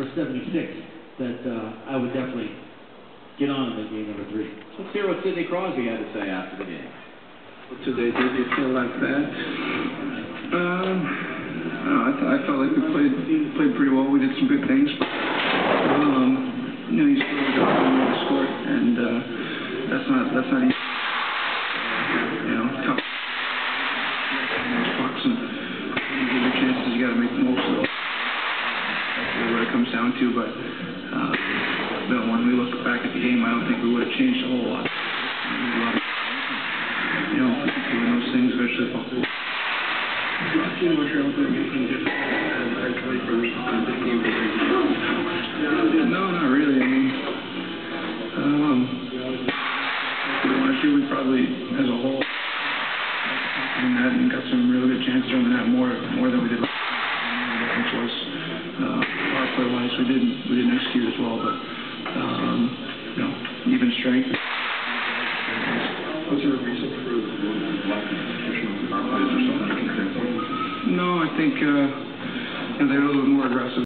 number 76 that I would definitely get on in game number 3. Let's hear what Sidney Crosby had to say after the game. What did they do? Do you feel like that? No, I felt like we played pretty well. We did some good things. You know, you still got to score, and that's not easy. You know, tough. Pucks, and when you get your chances, you got to make the most of them. That's really what it comes down to. But when we look back at the game, I don't think we would have changed a whole lot. You know, doing those things, especially football. No, not really. I mean, we probably, as a whole, in that and got some really good chances on that more than we did. The difference was power play wise, we didn't execute as well, but you know, even strength. Was there a reason for the lack of execution of the power plays or something? No, I think they were a little bit more aggressive.